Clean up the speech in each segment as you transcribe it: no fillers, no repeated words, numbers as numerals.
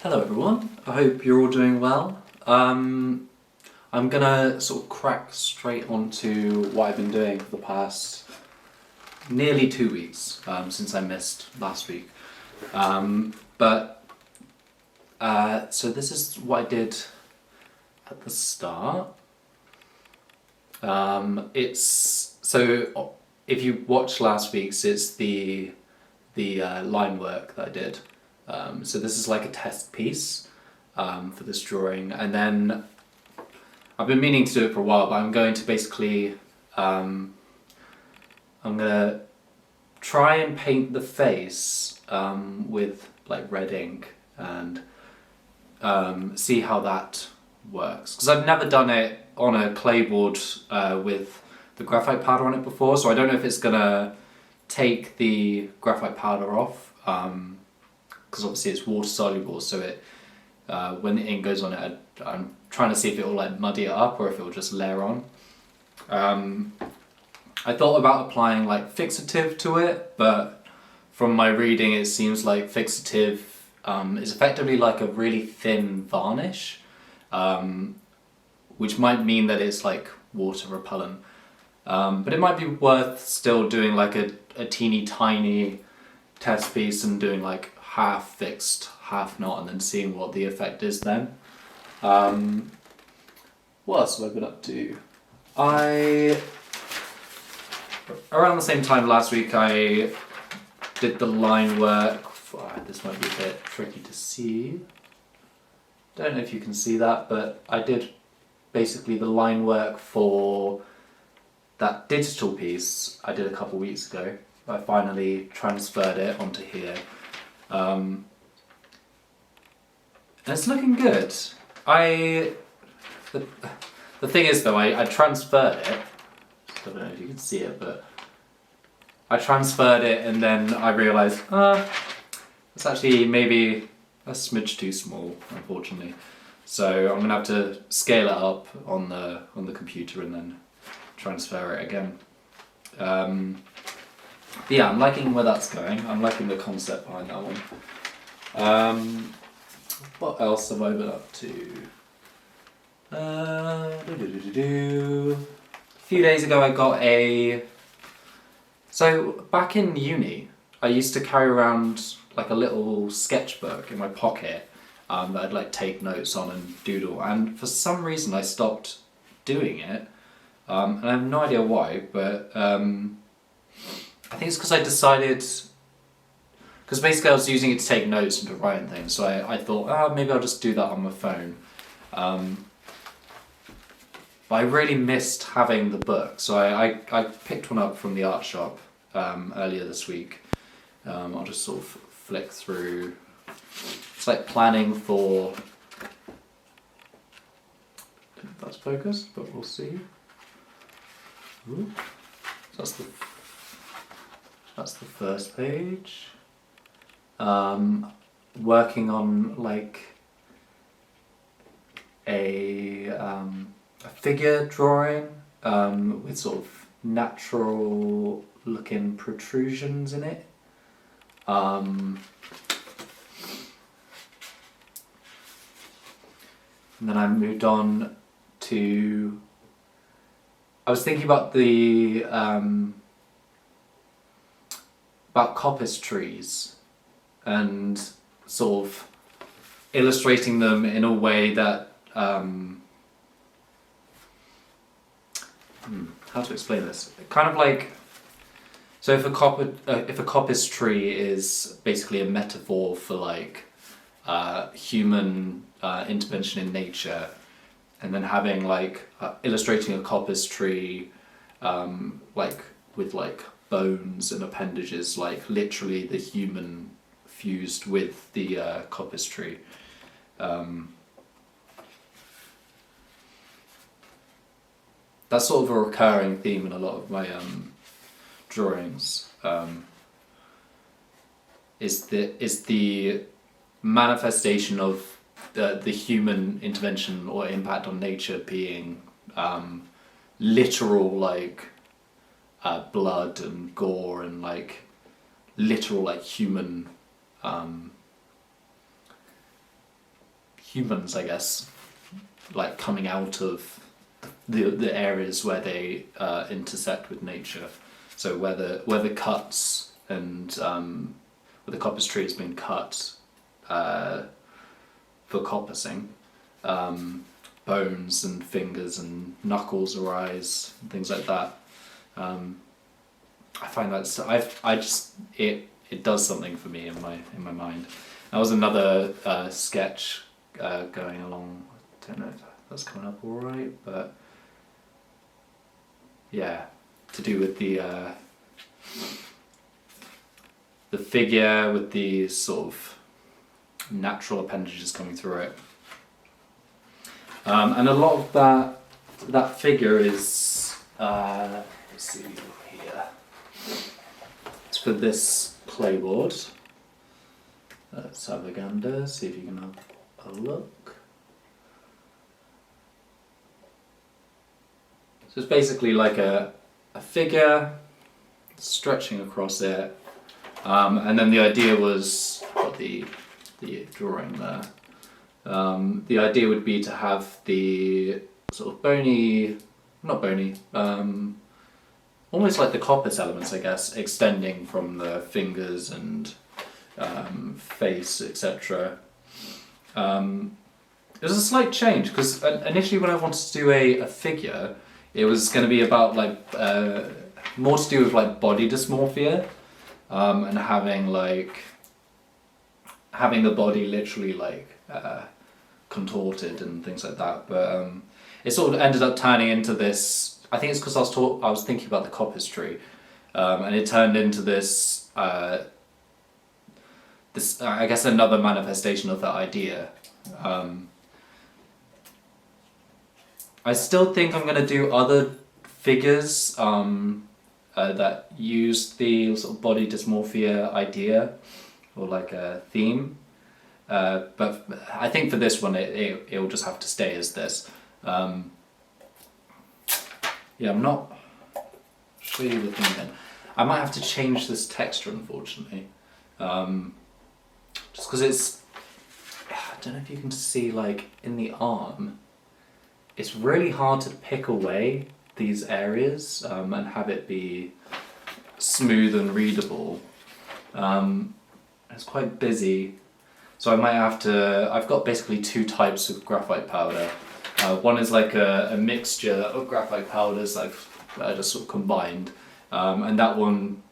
Hello everyone, I hope you're all doing well. I'm gonna sort of crack straight onto what I've been doing for the past nearly 2 weeks, since I missed last week. So this is what I did at the start. So if you watched last week's, it's the line work that I did. So this is like a test piece for this drawing, and then I've been meaning to do it for a while, but I'm going to basically I'm gonna try and paint the face with like red ink and see how that works, because I've never done it on a Claybord with the graphite powder on it before, so I don't know if it's gonna take the graphite powder off, because obviously it's water soluble, so it when the ink goes on it, I'm trying to see if it will like muddy it up or if it will just layer on. I thought about applying like fixative to it, but from my reading it seems like fixative is effectively like a really thin varnish, which might mean that it's like water repellent. But it might be worth still doing like a teeny tiny test piece and doing like half fixed, half not, and then seeing what the effect is then. What else have I been up to? Around the same time last week I did the line work. This might be a bit tricky to see. Don't know if you can see that, but I did basically the line work for that digital piece I did a couple weeks ago. I finally transferred it onto here. And it's looking good. The thing is though, I transferred it. I don't know if you can see it, but I transferred it and then I realised, it's actually maybe a smidge too small, unfortunately. So I'm gonna have to scale it up on the computer and then transfer it again. But yeah, I'm liking where that's going. I'm liking the concept behind that one. What else have I been up to? A few days ago I got so back in uni, I used to carry around like a little sketchbook in my pocket that I'd like take notes on and doodle, and for some reason I stopped doing it, and I have no idea why, but I think it's because I decided, because basically I was using it to take notes and to write and things, so I thought, maybe I'll just do that on my phone. But I really missed having the book, so I picked one up from the art shop earlier this week. I'll just sort of flick through. It's like planning for, I don't know if that's focused, but we'll see. Ooh. So that's the first page. Working on like a figure drawing with sort of natural looking protrusions in it. And then I moved on to, I was thinking about the about coppice trees and sort of illustrating them in a way that how to explain this? Kind of like, so if a coppice tree is basically a metaphor for like human intervention in nature, and then having like illustrating a coppice tree like with like bones and appendages, like literally the human fused with the coppice tree. That's sort of a recurring theme in a lot of my drawings. Is the manifestation of the human intervention or impact on nature being literal, like blood and gore and like literal like human humans, I guess, like coming out of the areas where they intersect with nature. So where the cuts and where the coppice tree has been cut for coppicing, bones and fingers and knuckles arise and things like that. I find that it does something for me in my mind. That was another sketch going along. I don't know if that's coming up all right, but yeah, to do with the figure with the sort of natural appendages coming through it, and a lot of that figure is let's see here. It's for this Claybord. Let's have a gander, see if you can have a look. So it's basically like a figure stretching across it, and then the idea was, got the drawing there, the idea would be to have the sort of not bony, almost like the coppice elements, I guess, extending from the fingers and face, etc. It was a slight change because initially when I wanted to do a figure, it was going to be about like more to do with like body dysmorphia, and having the body literally like contorted and things like that. But it sort of ended up turning into this. I think it's because I was thinking about the coppice tree, and it turned into this. This I guess another manifestation of that idea. I still think I'm going to do other figures that use the sort of body dysmorphia idea or like a theme, but I think for this one it will just have to stay as this. Yeah, I'm not really looking at it. I might have to change this texture, unfortunately, just because it's. I don't know if you can see, like in the arm. It's really hard to pick away these areas and have it be smooth and readable. It's quite busy, so I might have to. I've got basically two types of graphite powder. One is like a mixture of graphite powders I've just sort of combined, and that one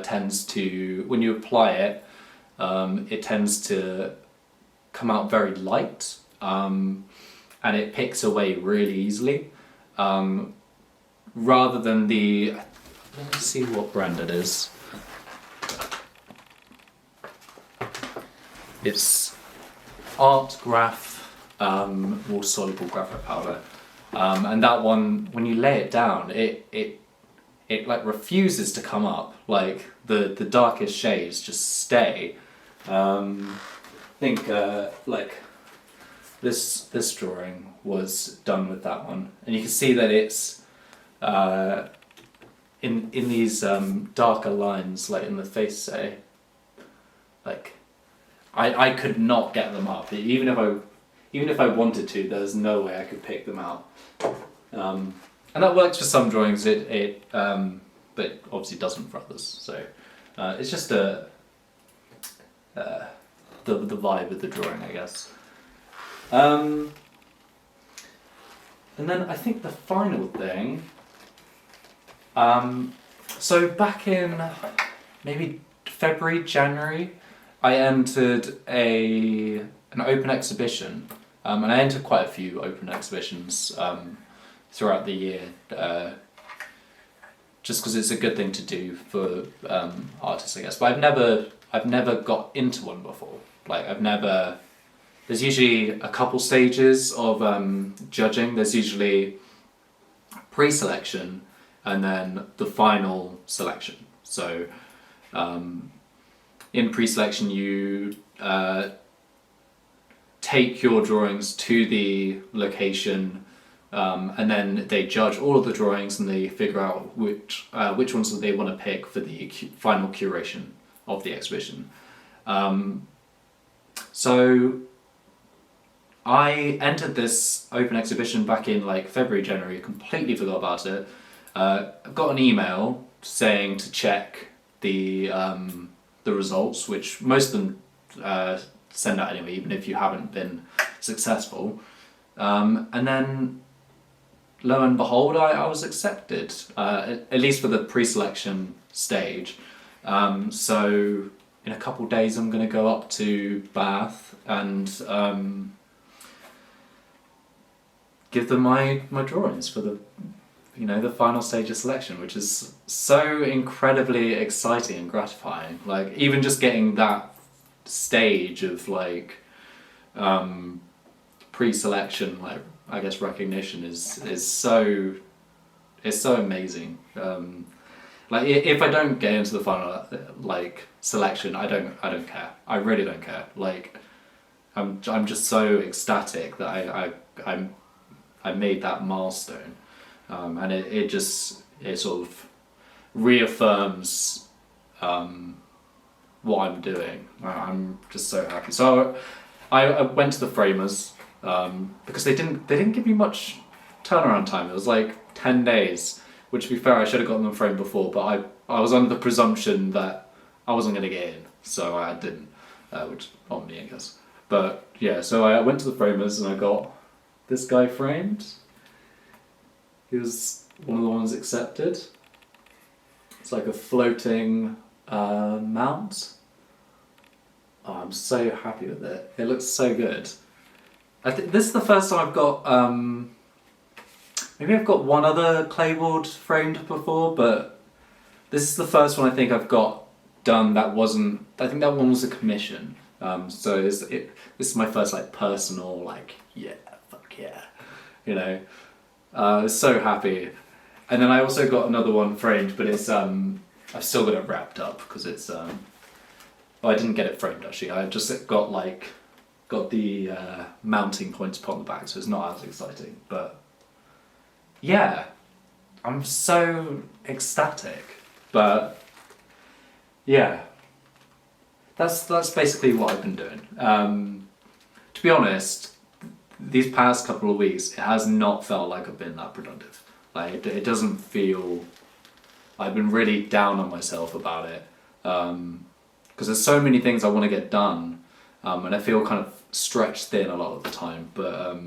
tends to, when you apply it, it tends to come out very light, and it picks away really easily, rather than the. Let me see what brand it is. It's Art Graph. Water soluble graphite powder, and that one, when you lay it down, it like refuses to come up. Like the darkest shades just stay. I think like this drawing was done with that one, and you can see that it's in these darker lines, like in the face, say. Like I could not get them up, even if I wanted to. There's no way I could pick them out, and that works for some drawings. But obviously doesn't for others. So it's just the vibe of the drawing, I guess. And then I think the final thing. So back in maybe February, January, I entered an open exhibition, and I entered quite a few open exhibitions throughout the year, just because it's a good thing to do for artists, I guess. But I've never got into one before. Like there's usually a couple stages of judging. There's usually pre-selection and then the final selection. So in pre-selection you take your drawings to the location, and then they judge all of the drawings and they figure out which ones that they want to pick for the final curation of the exhibition. So I entered this open exhibition back in like February, January, completely forgot about it. Got an email saying to check the results, which most of them send out anyway, even if you haven't been successful. And then, lo and behold, I was accepted, at least for the pre-selection stage. So in a couple of days I'm going to go up to Bath and give them my drawings for the the final stage of selection, which is so incredibly exciting and gratifying. Like, even just getting that stage of like pre-selection, like, I guess, recognition is so amazing. Like, if I don't get into the final like selection, I don't care. I really don't care. Like, I'm just so ecstatic that I made that milestone, and it sort of reaffirms what I'm doing. I'm just so happy. So I went to the framers because they didn't give me much turnaround time. It was like 10 days, which, to be fair, I should have gotten them framed before, but I was under the presumption that I wasn't going to get in, so I didn't, which on me, I guess. But yeah, so I went to the framers and I got this guy framed. He was one of the ones accepted. It's like a floating mount. Oh, I'm so happy with it. It looks so good. I think this is the first time I've got, maybe I've got one other Claybord framed before, but this is the first one I think I've got done that wasn't, I think that one was a commission. So this is my first like personal, like, yeah, fuck yeah, I was so happy. And then I also got another one framed, but it's I've still got it wrapped up because it's well, I didn't get it framed actually. I just got the mounting points put on the back, so it's not as exciting. But yeah, I'm so ecstatic. But yeah, that's basically what I've been doing. To be honest, these past couple of weeks, it has not felt like I've been that productive. Like, it doesn't feel... I've been really down on myself about it. Because there's so many things I want to get done, and I feel kind of stretched thin a lot of the time. But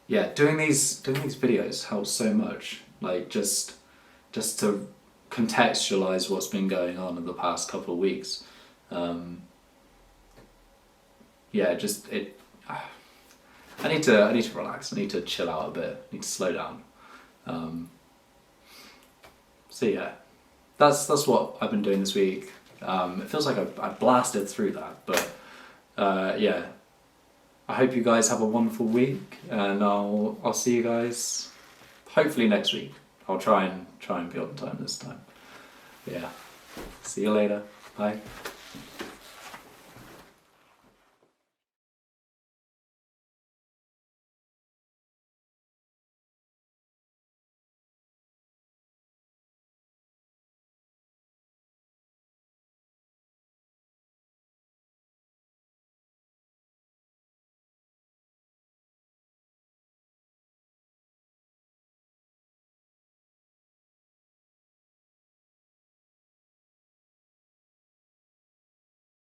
yeah, doing these videos helps so much. Like, just to contextualize what's been going on in the past couple of weeks. Yeah, I need to relax. I need to chill out a bit. I need to slow down. So yeah, that's what I've been doing this week. It feels like I blasted through that, but yeah. I hope you guys have a wonderful week, and I'll see you guys hopefully next week. I'll try and be on time this time. Yeah. See you later. Bye.